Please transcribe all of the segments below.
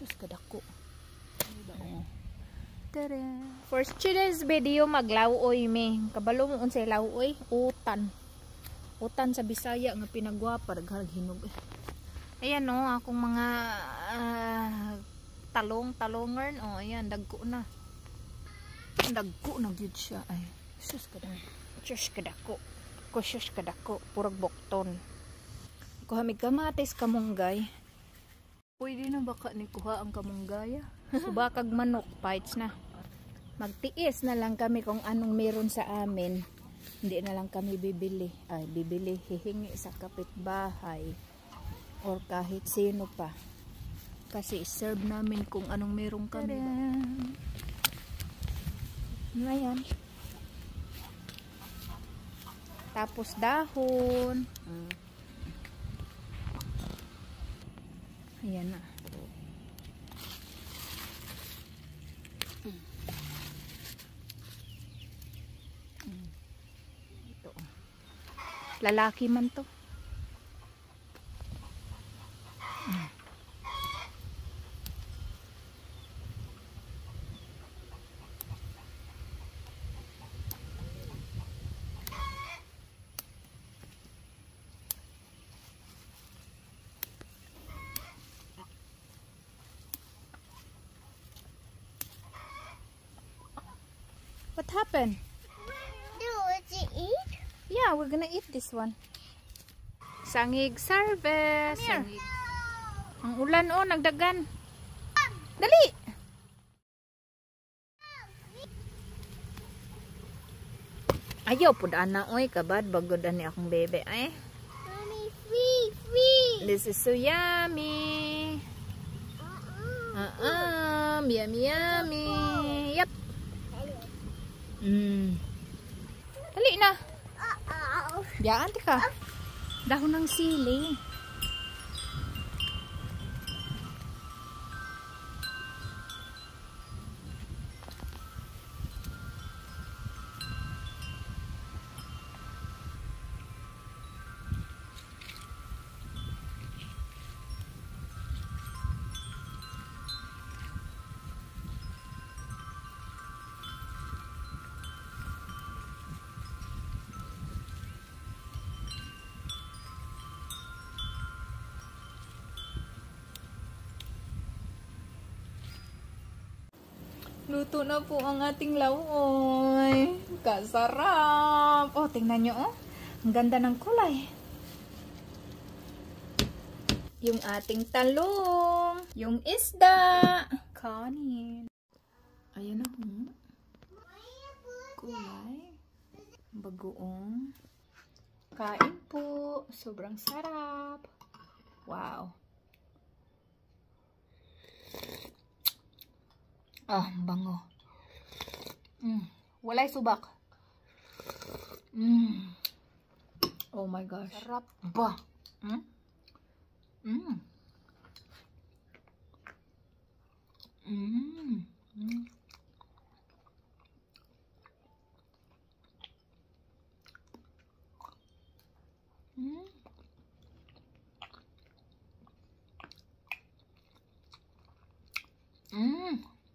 Sus kadako. For today's video maglawoy me. Kabalo mo unsay lawoy? Utan. Utan sa Bisaya nga pinagwapa daghan hinog. Ayan no, akong mga talong-talongan. Oh, ayan dagko na. Dagko na gyud siya ay. Sus kadako. Sus kadako. Sus kadako. Purag bokton. Kuha mig kamatis kamunggay. Pwede na baka ni kuha ang kamunggay? Subakag manok, bites na. Magtiis na lang kami kung anong meron sa amin. Hindi na lang kami bibili. Ay, bibili, hihingi sa kapitbahay. Or kahit sino pa. Kasi serve namin kung anong meron kami. Ayan. Tapos dahon. Ayan na. Ito. Lalaki man to. What happened? What you eat? Yeah, we're gonna eat this one. Sangig service. Sangig. Ang ulan oh, nagdagan. Dali! Ayaw po na oy, kabad bagod ani akong bebe ay. Mommy, free. This is so yummy. Yummy. Yep. Dali na. Biyaan ka. Dahon ng sili. Luto na po ang ating lawoy. Kasarap. Oh, tingnan nyo oh. Ang ganda ng kulay. Yung ating talong. Yung isda. Kanin. Ayan na po. Kulay. Bagoong. Kain po. Sobrang sarap. Wow. Ah, bango. Walay subak. Oh my gosh. Sarap ba?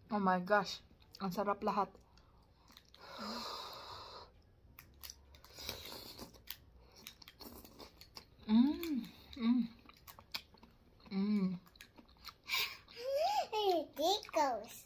Oh my gosh. Ang sarap lahat. Tickles.